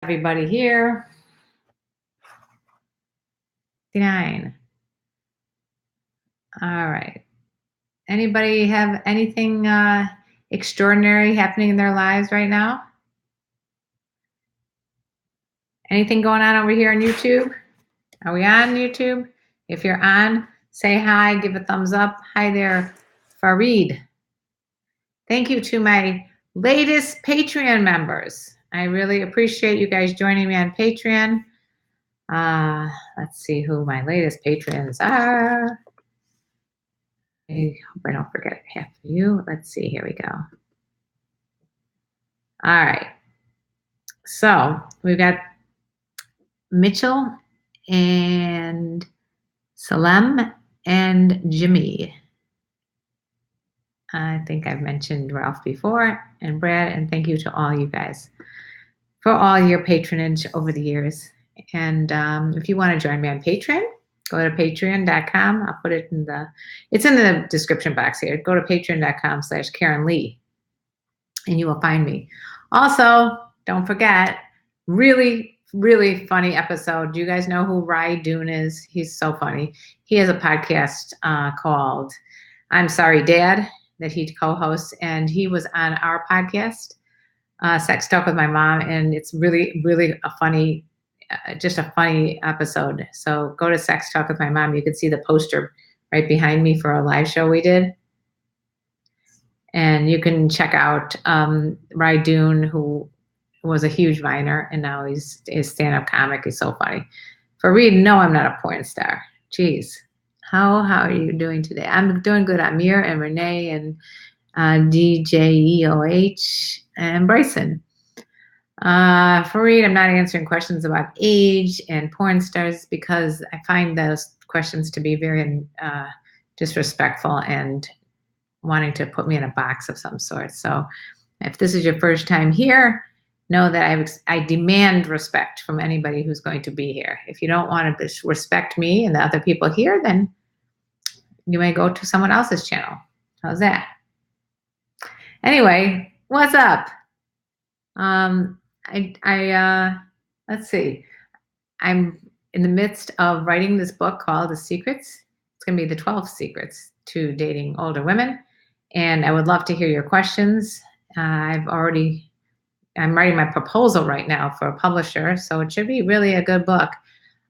Everybody here. 59. All right. Anybody have anything extraordinary happening in their lives right now? Anything going on over here on YouTube? Are we on YouTube? If you're on, say hi, give a thumbs up. Hi there, Farid. Thank you to my latest Patreon members. I really appreciate you guys joining me on Patreon. Let's see who my latest patrons are. I hope I don't forget half of you. Let's see. Here we go. All right. So we've got Mitchell and Salem and Jimmy. I think I've mentioned Ralph before, and Brad, and thank you to all you guys for all your patronage over the years. And if you want to join me on Patreon, go to patreon.com. I'll put it it's in the description box here. Go to patreon.com/KarenLee and you will find me. Also, don't forget, really, really funny episode. Do you guys know who Ry Doon is? He's so funny. He has a podcast called I'm Sorry, Dad, that he co-hosts, and he was on our podcast, Sex Talk with My Mom, and it's really, really a funny, just a funny episode. So go to Sex Talk with My Mom. You can see the poster right behind me for a live show we did. And you can check out Ry Doon, who was a huge Viner, and now he's a stand-up comic. He's so funny. Farid, no, I'm not a porn star. Jeez. How are you doing today? I'm doing good. Amir and Renee and DJEOH and Bryson. Farid, I'm not answering questions about age and porn stars because I find those questions to be very disrespectful and wanting to put me in a box of some sort. So if this is your first time here, know that I demand respect from anybody who's going to be here. If you don't want to respect me and the other people here, then you may go to someone else's channel. How's that? Anyway, what's up? Let's see. I'm in the midst of writing this book called The Secrets. It's going to be the 12 Secrets to Dating Older Women. And I would love to hear your questions. I'm writing my proposal right now for a publisher, so it should be really a good book.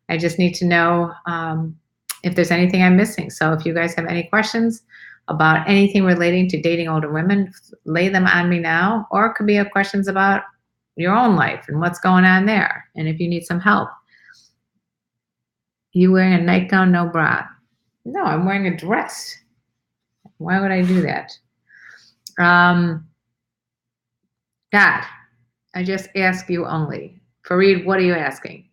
I just need to know if there's anything I'm missing. So if you guys have any questions about anything relating to dating older women, lay them on me now, or it could be questions about your own life and what's going on there. And if you need some help. You wearing a nightgown, no bra? No, I'm wearing a dress. Why would I do that? God, I just ask you only. Farid, what are you asking?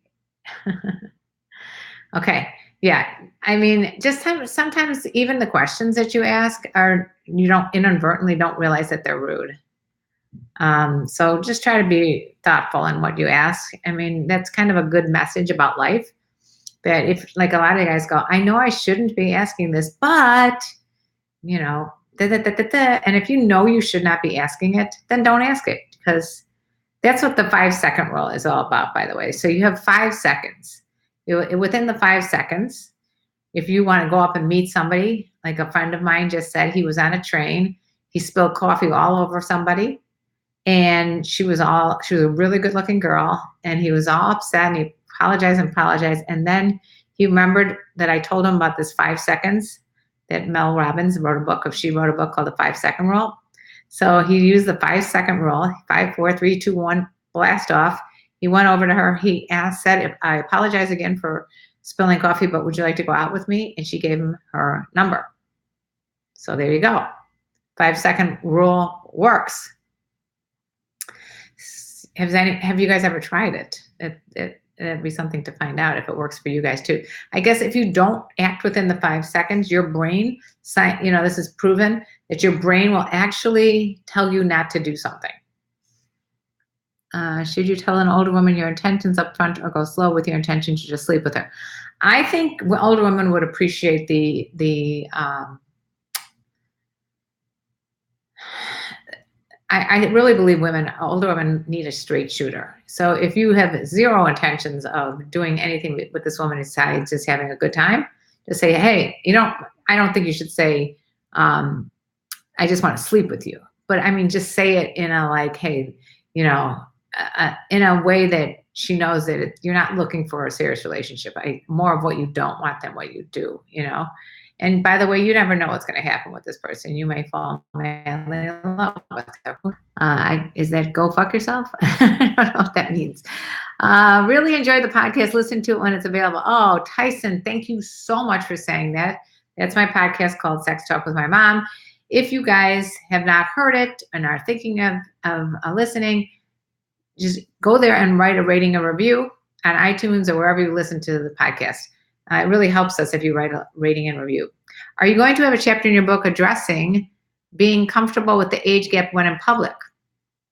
Okay. Yeah. I mean, just sometimes even the questions that you ask you don't inadvertently don't realize that they're rude. So just try to be thoughtful in what you ask. I mean, that's kind of a good message about life. That if, like, a lot of guys go, I know I shouldn't be asking this, but, you know, and if you know you should not be asking it, then don't ask it, because that's what the 5-second rule is all about, by the way. So you have 5 seconds. Within the 5 seconds, if you want to go up and meet somebody, like a friend of mine just said, he was on a train, he spilled coffee all over somebody, and she was a really good looking girl, and he was all upset, and he apologized, and then he remembered that I told him about this 5 seconds, that Mel Robbins wrote a book called The 5-Second Rule. So he used the 5-second rule, 5, 4, 3, 2, 1, blast off. He went over to her. He said, I apologize again for spilling coffee, but would you like to go out with me? And she gave him her number. So there you go. 5-second rule works. Have you guys ever tried it? It'd be something to find out if it works for you guys too. I guess if you don't act within the 5 seconds, your brain, this is proven, that your brain will actually tell you not to do something. Should you tell an older woman your intentions up front, or go slow with your intention to just sleep with her? I think older women would appreciate I really believe older women need a straight shooter. So if you have zero intentions of doing anything with this woman besides just having a good time, just say, hey, I don't think you should say, I just want to sleep with you. But I mean, just say it in a like, hey, in a way that she knows that you're not looking for a serious relationship. More of what you don't want than what you do, And by the way, you never know what's going to happen with this person. You may fall madly in love with her. Is that go fuck yourself? I don't know what that means. Really enjoyed the podcast. Listen to it when it's available. Oh, Tyson, thank you so much for saying that. That's my podcast called Sex Talk with My Mom. If you guys have not heard it and are thinking of listening, just go there and write a rating and review on iTunes or wherever you listen to the podcast. It really helps us if you write a rating and review. Are you going to have a chapter in your book addressing being comfortable with the age gap when in public?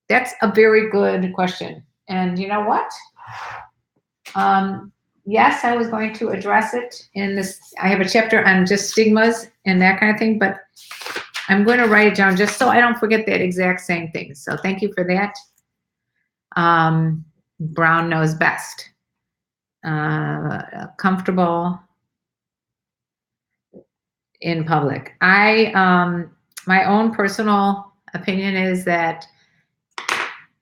That's a very good question. And you know what? Yes, I was going to address it in this. I have a chapter on just stigmas and that kind of thing, but I'm going to write it down just so I don't forget that exact same thing. So thank you for that. Brown knows best. Comfortable in public. My own personal opinion is that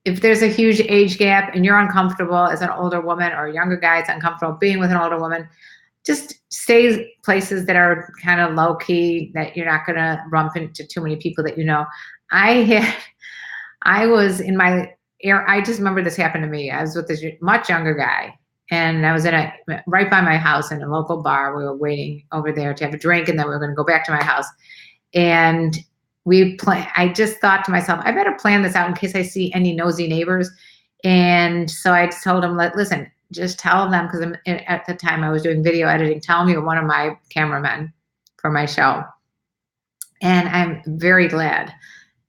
if there's a huge age gap and you're uncomfortable as an older woman, or a younger guy is uncomfortable being with an older woman, just stay places that are kind of low key, that you're not going to bump into too many people that you know. I just remember this happened to me. I was with this much younger guy, and I was right by my house in a local bar. We were waiting over there to have a drink, and then we were going to go back to my house. And I just thought to myself, I better plan this out in case I see any nosy neighbors. And so I told him, listen, just tell them, because at the time I was doing video editing, tell them you're one of my cameramen for my show. And I'm very glad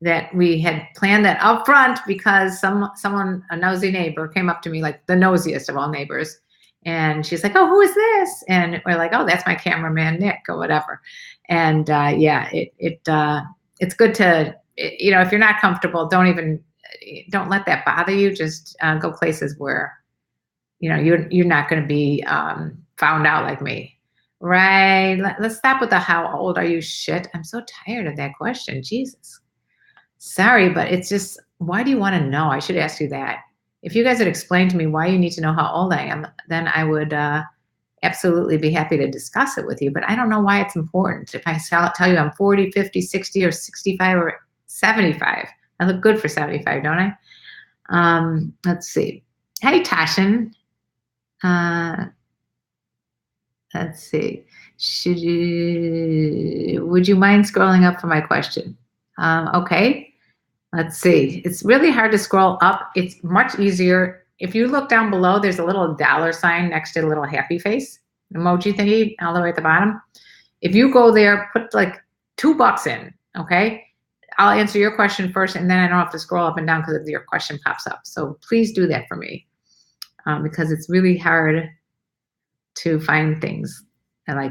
that we had planned that up front, because a nosy neighbor came up to me, like the nosiest of all neighbors. And she's like, oh, who is this? And we're like, oh, that's my cameraman, Nick, or whatever. And it's good to, if you're not comfortable, don't let that bother you. Just go places where, you're not going to be found out like me. Right. Let's stop with the how old are you shit. I'm so tired of that question. Jesus. Sorry, but it's just, why do you want to know? I should ask you that. If you guys had explained to me why you need to know how old I am, then I would absolutely be happy to discuss it with you. But I don't know why it's important. If I tell you I'm 40, 50, 60, or 65, or 75, I look good for 75, don't I? Let's see. Hey, Tashin. Let's see. Would you mind scrolling up for my question? Okay. Let's see. It's really hard to scroll up. It's much easier. If you look down below, there's a little $sign next to the little happy face emoji thingy all the way at the bottom. If you go there, put like $2 in, okay? I'll answer your question first, and then I don't have to scroll up and down because your question pops up. So please do that for me, because it's really hard to find things. I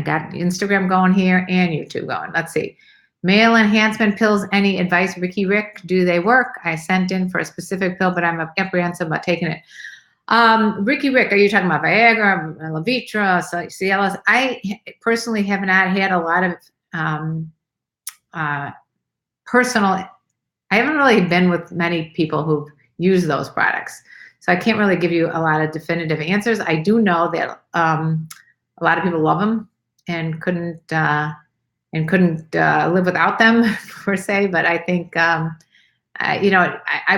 got Instagram going here and YouTube going. Let's see. Male enhancement pills, any advice, Ricky Rick? Do they work? I sent in for a specific pill, but I'm apprehensive about taking it. Ricky Rick, are you talking about Viagra, Levitra, Cialis? I personally have not had a lot of personal. I haven't really been with many people who've used those products, so I can't really give you a lot of definitive answers. I do know that a lot of people love them and couldn't live without them per se. But I think, I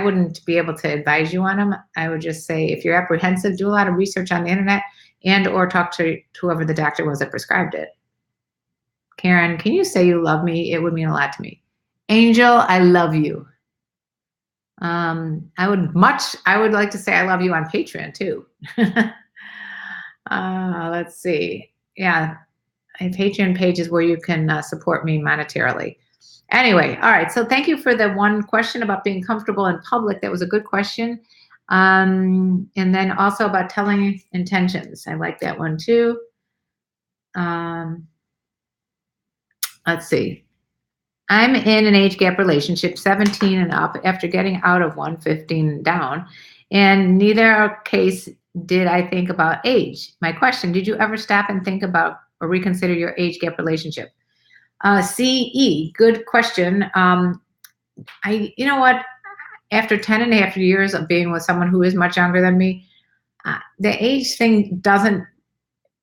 wouldn't be able to advise you on them. I would just say, if you're apprehensive, do a lot of research on the internet or talk to whoever the doctor was that prescribed it. Karen, can you say you love me? It would mean a lot to me. Angel, I love you. I would like to say I love you on Patreon too. Let's see. Yeah. My Patreon page is where you can support me monetarily. Anyway, all right. So thank you for the one question about being comfortable in public. That was a good question. And then also about telling intentions. I like that one too. Let's see. I'm in an age gap relationship, 17 and up, after getting out of one, 15 and down. And neither case did I think about age. My question, did you ever stop and think about or reconsider your age gap relationship? CE, good question. You know what? After 10 and a half years of being with someone who is much younger than me, the age thing doesn't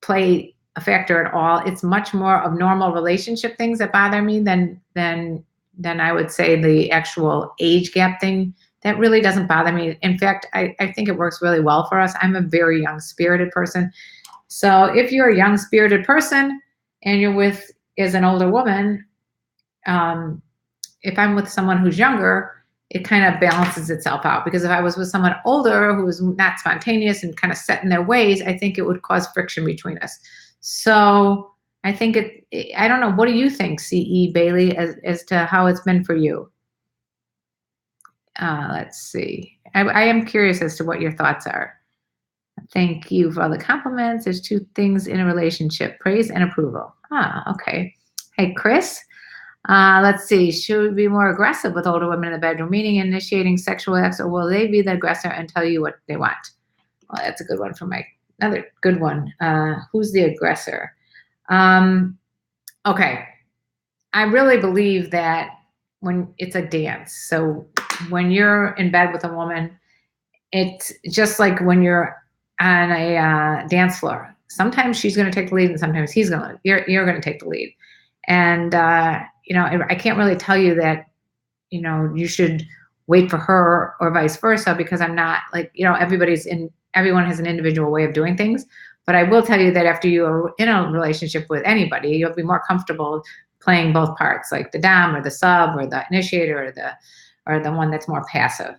play a factor at all. It's much more of normal relationship things that bother me than I would say the actual age gap thing. That really doesn't bother me. In fact, I think it works really well for us. I'm a very young spirited person. So if you're a young spirited person and you're with as an older woman, if I'm with someone who's younger, it kind of balances itself out, because if I was with someone older who was not spontaneous and kind of set in their ways, I think it would cause friction between us. So I think I don't know. What do you think, CE Bailey, as to how it's been for you? Let's see. I am curious as to what your thoughts are. Thank you for all the compliments. There's two things in a relationship: praise and approval. Okay. Hey, Chris. Let's see. Should we be more aggressive with older women in the bedroom, meaning initiating sexual acts, or will they be the aggressor and tell you what they want? Well, that's a good one for another good one. Who's the aggressor? Okay. I really believe that when it's a dance. So when you're in bed with a woman, it's just like when you're on a dance floor. Sometimes she's going to take the lead, and sometimes you're going to take the lead. And I can't really tell you that you should wait for her or vice versa, because I'm not like, everyone has an individual way of doing things. But I will tell you that after you are in a relationship with anybody, you'll be more comfortable playing both parts, like the dom or the sub or the initiator or the one that's more passive.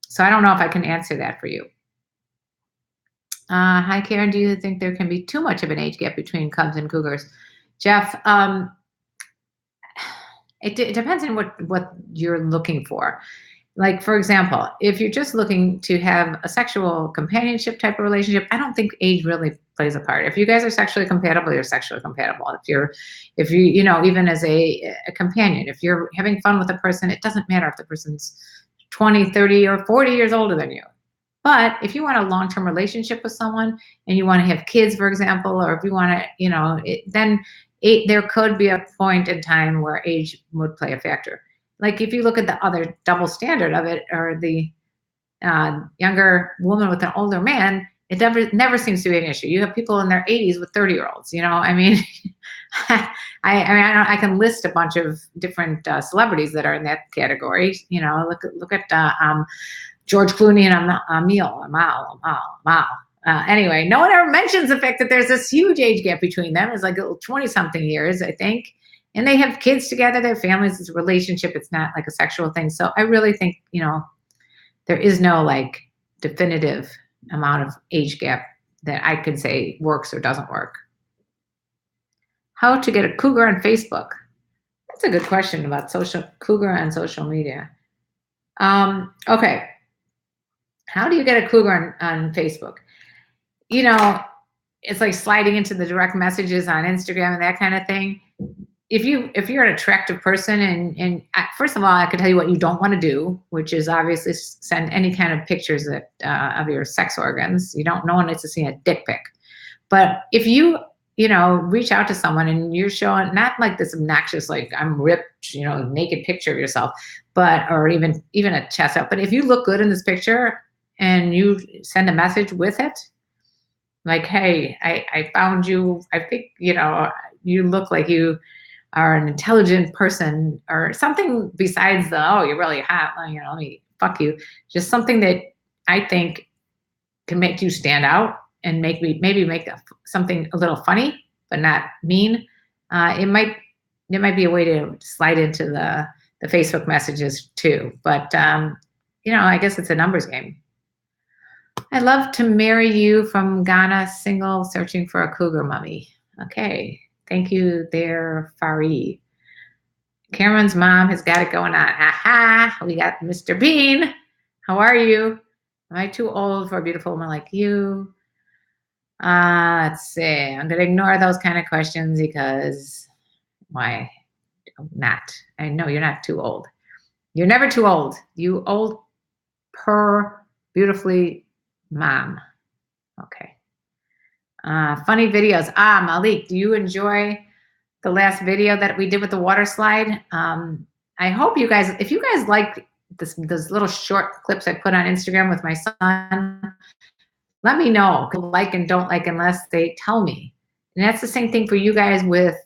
So I don't know if I can answer that for you. Hi, Karen. Do you think there can be too much of an age gap between Cubs and Cougars? Jeff, it depends on what you're looking for. Like, for example, if you're just looking to have a sexual companionship type of relationship, I don't think age really plays a part. If you guys are sexually compatible, you're sexually compatible. If you even as a companion, if you're having fun with a person, it doesn't matter if the person's 20, 30, or 40 years older than you. But if you want a long-term relationship with someone and you want to have kids, for example, or if you want to, then there could be a point in time where age would play a factor. Like if you look at the other double standard of it, or the younger woman with an older man, it never seems to be an issue. You have people in their 80s with 30-year-olds. I mean, I can list a bunch of different celebrities that are in that category. Look at George Clooney and Amal. Anyway, no one ever mentions the fact that there's this huge age gap between them. It's like 20-something years, I think. And they have kids together, their families, it's a relationship. It's not like a sexual thing. So I really think, there is no like definitive amount of age gap that I can say works or doesn't work. How to get a cougar on Facebook? That's a good question about cougar on social media. Okay. How do you get a cougar on Facebook? It's like sliding into the direct messages on Instagram and that kind of thing. If you're an attractive person, and first of all, I can tell you what you don't want to do, which is obviously send any kind of pictures of your sex organs. No one needs to see a dick pic. But if you reach out to someone and you're showing not like this obnoxious, like I'm ripped, naked picture of yourself, or even a chest out. But if you look good in this picture and you send a message with it, like, hey, I found you. I think, you look like you are an intelligent person, or something besides you're really hot. Let me fuck you. Just something that I think can make you stand out and maybe make something a little funny, but not mean. It might be a way to slide into the Facebook messages too. But, I guess it's a numbers game. I'd love to marry you from Ghana, single, searching for a cougar mummy. Okay. Thank you there, Fari. Cameron's mom has got it going on. Aha. We got Mr. Bean. How are you? Am I too old for a beautiful woman like you? Let's see. I'm going to ignore those kind of questions because why? Not. I know you're not too old. You're never too old. You old per beautifully mom. Okay. Funny videos. Malik, do you enjoy the last video that we did with the water slide? I hope you guys, if you guys like those little short clips I put on Instagram with my son, let me know. Like and don't like unless they tell me. And that's the same thing for you guys with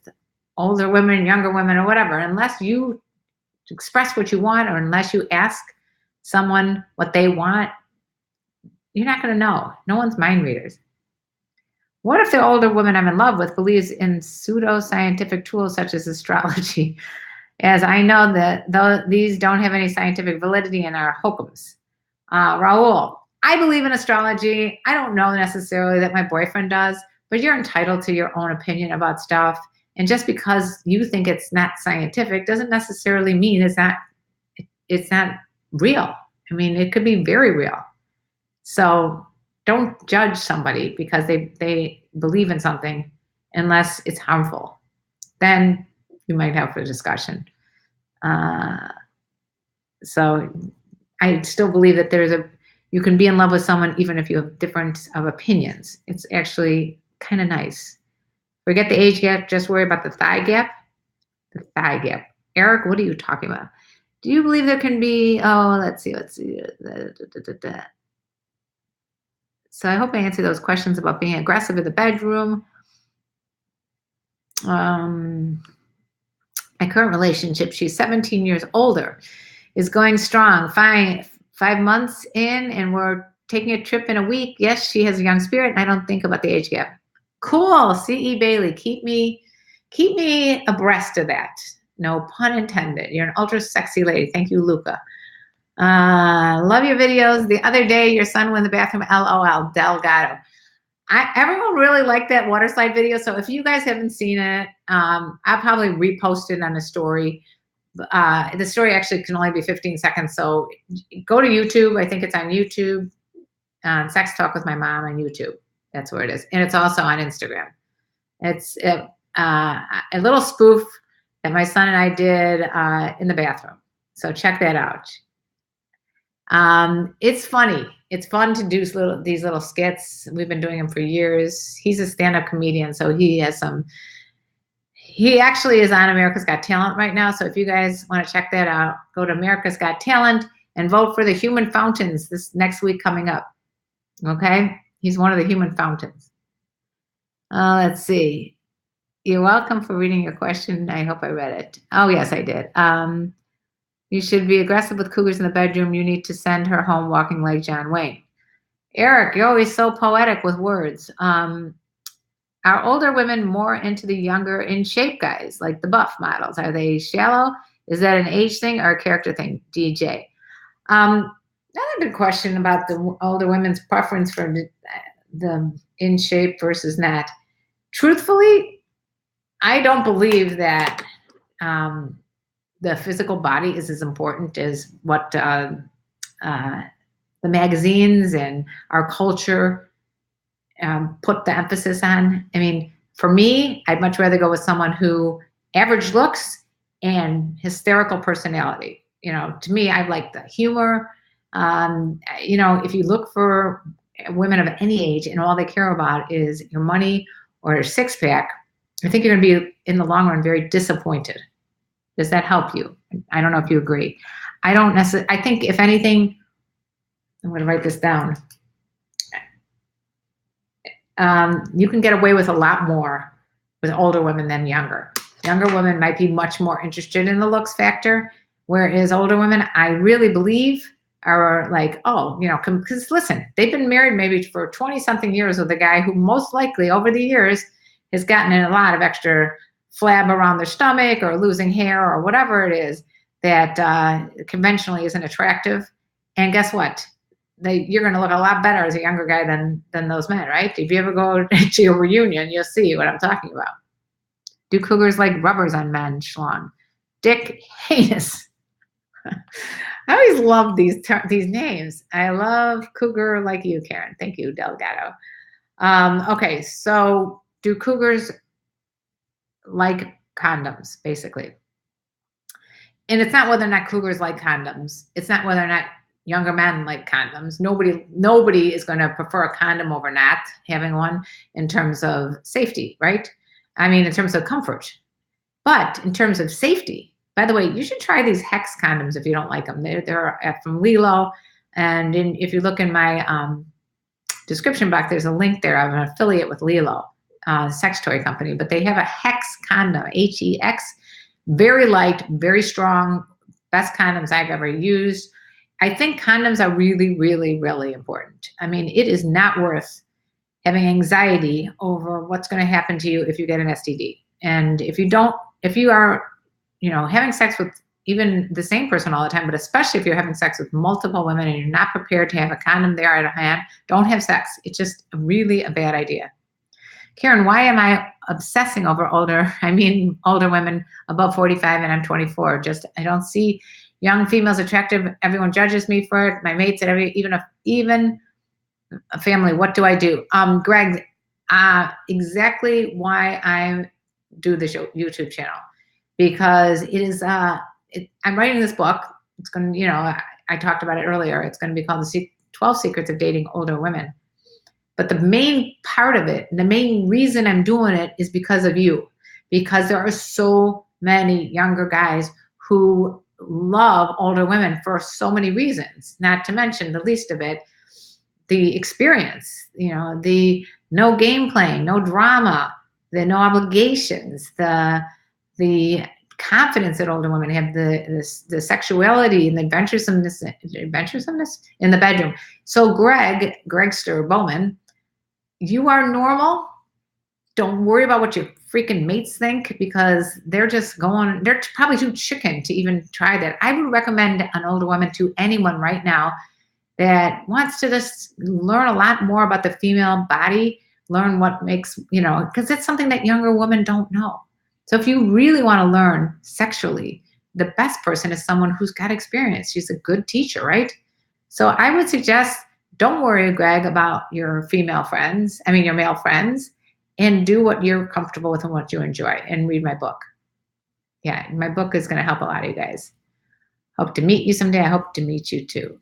older women, younger women, or whatever. Unless you express what you want, or unless you ask someone what they want, you're not going to know. No one's mind readers. What if the older woman I'm in love with believes in pseudo-scientific tools such as astrology, as I know that these don't have any scientific validity and are hookums? Raul, I believe in astrology. I don't know necessarily that my boyfriend does, but you're entitled to your own opinion about stuff. And just because you think it's not scientific doesn't necessarily mean it's not real. I mean, it could be very real. So don't judge somebody because they believe in something unless it's harmful. Then you might have a discussion. So I still believe that you can be in love with someone even if you have different of opinions. It's actually kind of nice. Forget the age gap, just worry about the thigh gap. The thigh gap. Eric, what are you talking about? Do you believe there can be, let's see. So I hope I answered those questions about being aggressive in the bedroom. My current relationship, she's 17 years older, is going strong. 5 months in, and we're taking a trip in a week. Yes, she has a young spirit, and I don't think about the age gap. Cool, C.E. Bailey, keep me abreast of that. No pun intended. You're an ultra sexy lady. Thank you, Luca. Love your videos. The other day, your son went in the bathroom. LOL, Delgado. Everyone really liked that water slide video. So if you guys haven't seen it, I'll probably repost it on a story. The story actually can only be 15 seconds. So go to YouTube. I think it's on YouTube. Sex Talk with My Mom on YouTube. That's where it is. And it's also on Instagram. It's a little spoof that my son and I did in the bathroom. So check that out. It's funny. It's fun to do these little skits. We've been doing them for years. He's a stand-up comedian, so he actually is on America's Got Talent right now. So if you guys want to check that out, go to America's Got Talent and vote for the Human Fountains this next week coming up. Okay? He's one of the Human Fountains. Let's see. You're welcome for reading your question. I hope I read it. Oh, yes, I did. You should be aggressive with cougars in the bedroom. You need to send her home walking like John Wayne. Eric, you're always so poetic with words. Are older women more into the younger in shape guys, like the buff models? Are they shallow? Is that an age thing or a character thing? DJ. Another good question about the older women's preference for the in shape versus not. Truthfully, I don't believe that the physical body is as important as what the magazines and our culture put the emphasis on. I mean, for me, I'd much rather go with someone who average looks and hysterical personality. You know, to me, I like the humor. You know, if you look for women of any age and all they care about is your money or your six-pack, I think you're going to be, in the long run, very disappointed. Does that help you? I don't know if you agree. I don't necessarily, I think if anything, I'm going to write this down. You can get away with a lot more with older women than younger. Younger women might be much more interested in the looks factor, whereas older women, I really believe, are like, oh, you know, because listen, they've been married maybe for 20-something years with a guy who most likely over the years has gotten in a lot of extra flab around their stomach or losing hair or whatever it is that conventionally isn't attractive. And guess what? You're going to look a lot better as a younger guy than those men, right? If you ever go to a reunion, you'll see what I'm talking about. Do cougars like rubbers on men, Schlong? Dick Heinous. I always love these names. I love cougar like you, Karen. Thank you, Delgado. Okay, so do cougars like condoms, basically? And it's not whether or not cougars like condoms. It's not whether or not younger men like condoms. Nobody is going to prefer a condom over not having one in terms of safety, right? I mean, in terms of comfort. But in terms of safety, by the way, you should try these hex condoms if you don't like them. They're from Lilo. And if you look in my description box, there's a link there. I'm an affiliate with Lilo, sex toy company. But they have a hex condom, Hex. Very light, very strong, best condoms I've ever used. I think condoms are really, really, really important. I mean, it is not worth having anxiety over what's going to happen to you if you get an STD. And if you are, having sex with even the same person all the time, but especially if you're having sex with multiple women and you're not prepared to have a condom there at hand, don't have sex. It's just really a bad idea. Karen, why am I obsessing over older women above 45 and I'm 24? I don't see young females attractive. Everyone judges me for it. My mates at even a family. What do I do? Greg, exactly why I do this YouTube channel, because it is, I'm writing this book. It's going to, I talked about it earlier. It's going to be called the 12 Secrets of Dating Older Women. But the main part of it, the main reason I'm doing it is because of you, because there are so many younger guys who love older women for so many reasons, not to mention the least of it, the experience, the no game playing, no drama, the no obligations, the confidence that older women have, the sexuality and the adventuresomeness in the bedroom. So Gregster Bowman, you are normal. Don't worry about what your freaking mates think, because they're probably too chicken to even try that. I would recommend an older woman to anyone right now that wants to just learn a lot more about the female body, learn what makes, because it's something that younger women don't know. So if you really want to learn sexually, the best person is someone who's got experience. She's a good teacher, right? So I would suggest, don't worry, Greg, about your male friends, and do what you're comfortable with and what you enjoy, and read my book. Yeah, my book is going to help a lot of you guys. Hope to meet you someday. I hope to meet you too.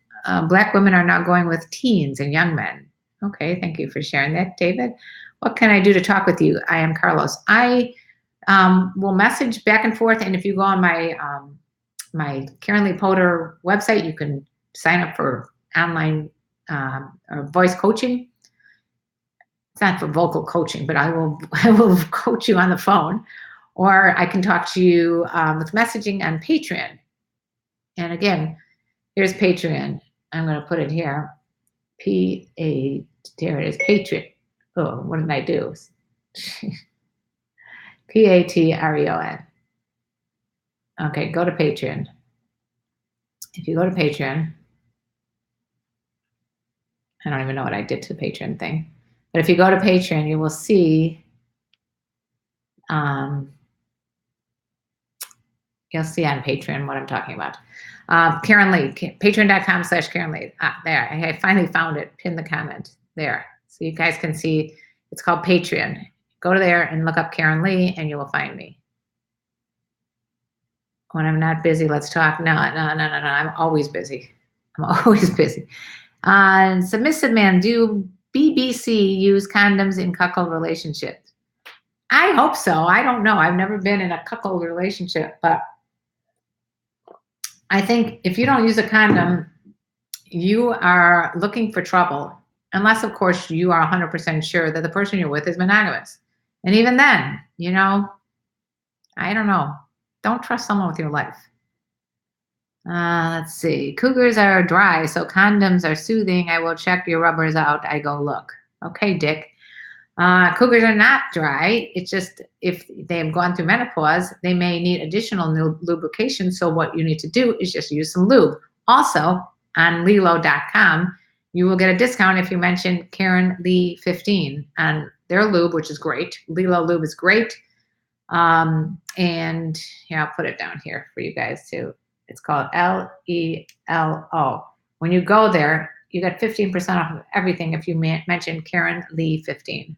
Black women are now going with teens and young men. Okay, thank you for sharing that, David. What can I do to talk with you? I am Carlos. I will message back and forth, and if you go on my my KarenLee Potter website, you can sign up for online or voice coaching. It's not for vocal coaching, but I will coach you on the phone, or I can talk to you with messaging on Patreon. And again, here's Patreon. I'm going to put it here. There it is, Patreon. Oh, what did I do? Patreon. Okay, go to Patreon. If you go to Patreon, I don't even know what I did to the Patreon thing. But if you go to Patreon, you will see, you'll see on Patreon what I'm talking about. KarenLee, patreon.com/KarenLee. There, I finally found it, pin the comment there. So you guys can see, it's called Patreon. Go to there and look up KarenLee and you will find me. When I'm not busy, let's talk. No, I'm always busy. Submissive man, do BBC use condoms in cuckold relationships? I hope so. I don't know. I've never been in a cuckold relationship, but I think if you don't use a condom, you are looking for trouble, unless, of course, you are 100% sure that the person you're with is monogamous. And even then, I don't know. Don't trust someone with your life. Let's see. Cougars are dry, so condoms are soothing. I will check your rubbers out. I go look. Okay, Dick. Cougars are not dry. It's just if they have gone through menopause, they may need additional lubrication. So what you need to do is just use some lube. Also, on Lilo.com, you will get a discount if you mention KarenLee 15 on their lube, which is great. Lilo lube is great. And I'll put it down here for you guys too. It's called LELO. When you go there, you get 15% off of everything if you mention KarenLee 15.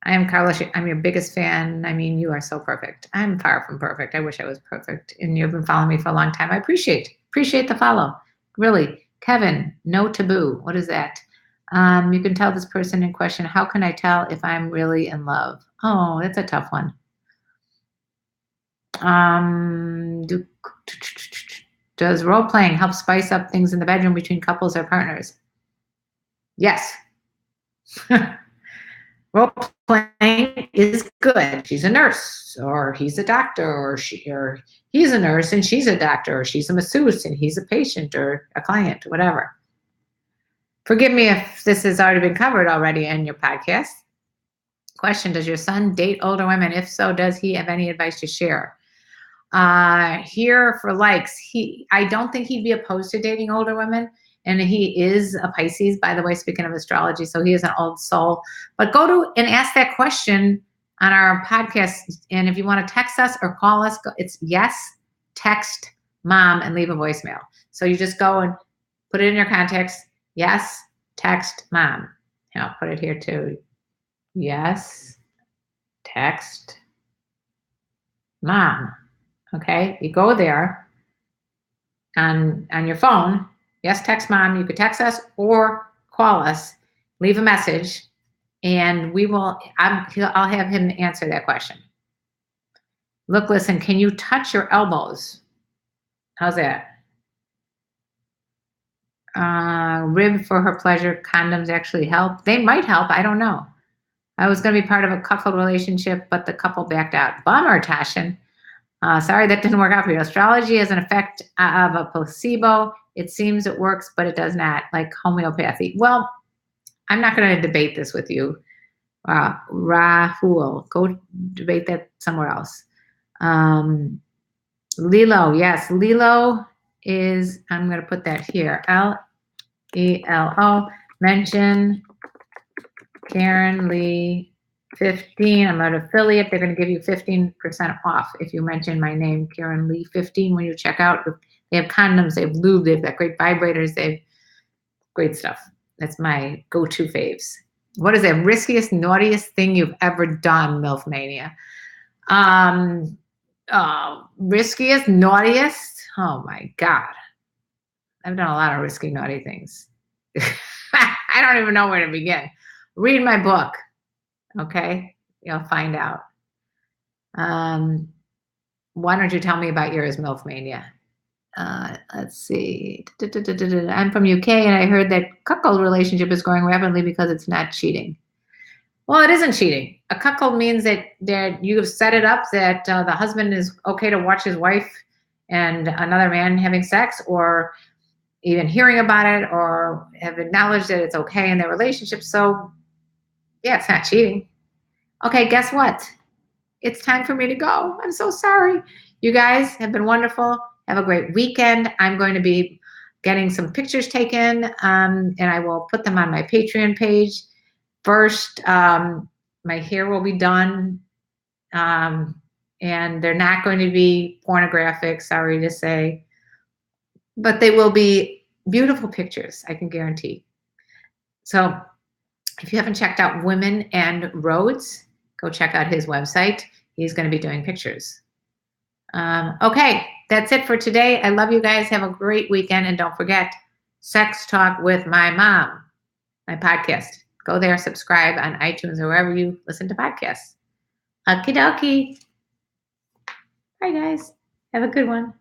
I am Carla. I'm your biggest fan. I mean, you are so perfect. I'm far from perfect. I wish I was perfect. And you've been following me for a long time. I appreciate the follow. Really. Kevin, no taboo. What is that? You can tell this person in question, how can I tell if I'm really in love? Oh, that's a tough one. Does role playing help spice up things in the bedroom between couples or partners? Yes. Role playing is good. She's a nurse, or he's a doctor, or he's a nurse and she's a doctor, or she's a masseuse and he's a patient or a client, whatever. Forgive me if this has already been covered already in your podcast. Question: does your son date older women? If so, does he have any advice to share? Here for likes, I don't think he'd be opposed to dating older women. And he is a Pisces, by the way, speaking of astrology, so he is an old soul. But go to and ask that question on our podcast. And if you want to text us or call us, it's yes, text mom and leave a voicemail. So you just go and put it in your contacts. Yes, text mom. And I'll put it here too. Yes, text mom. Okay, you go there on your phone. Yes, text mom. You could text us or call us, leave a message, and we will. I'll have him answer that question. Look, listen. Can you touch your elbows? How's that? Rib for her pleasure. Condoms actually help. They might help. I don't know. I was going to be part of a couple relationship, but the couple backed out. Bummer, Tashin. Sorry that didn't work out for you. Astrology has an effect of a placebo. It seems it works, but it does not, like homeopathy. Well, I'm not going to debate this with you. Rahul, go debate that somewhere else. Lilo, yes, Lilo is, I'm going to put that here. LELO, mention KarenLee 15. I'm an affiliate. They're going to give you 15% off if you mention my name, KarenLee 15, when you check out. They have condoms, they have lube, they've got great vibrators, they have great stuff. That's my go-to faves. What is the riskiest, naughtiest thing you've ever done, MILF Mania? Riskiest, naughtiest? Oh my God. I've done a lot of risky, naughty things. I don't even know where to begin. Read my book. Okay, you'll find out. Why don't you tell me about yours, MILF Mania? Let's see. I'm from UK, and I heard that cuckold relationship is growing rapidly because it's not cheating. Well, it isn't cheating. A cuckold means that you have set it up that the husband is okay to watch his wife and another man having sex, or even hearing about it, or have acknowledged that it's okay in their relationship. So, yeah, it's not cheating. Okay, guess what? It's time for me to go. I'm so sorry. You guys have been wonderful. Have a great weekend. I'm going to be getting some pictures taken, and I will put them on my Patreon page. First, my hair will be done, and they're not going to be pornographic, sorry to say, but they will be beautiful pictures, I can guarantee. So if you haven't checked out Women and Roads, go check out his website. He's going to be doing pictures. Okay, that's it for today. I love you guys. Have a great weekend. And don't forget, Sex Talk with My Mom, my podcast. Go there, subscribe on iTunes or wherever you listen to podcasts. Okie dokie. Bye, guys. Have a good one.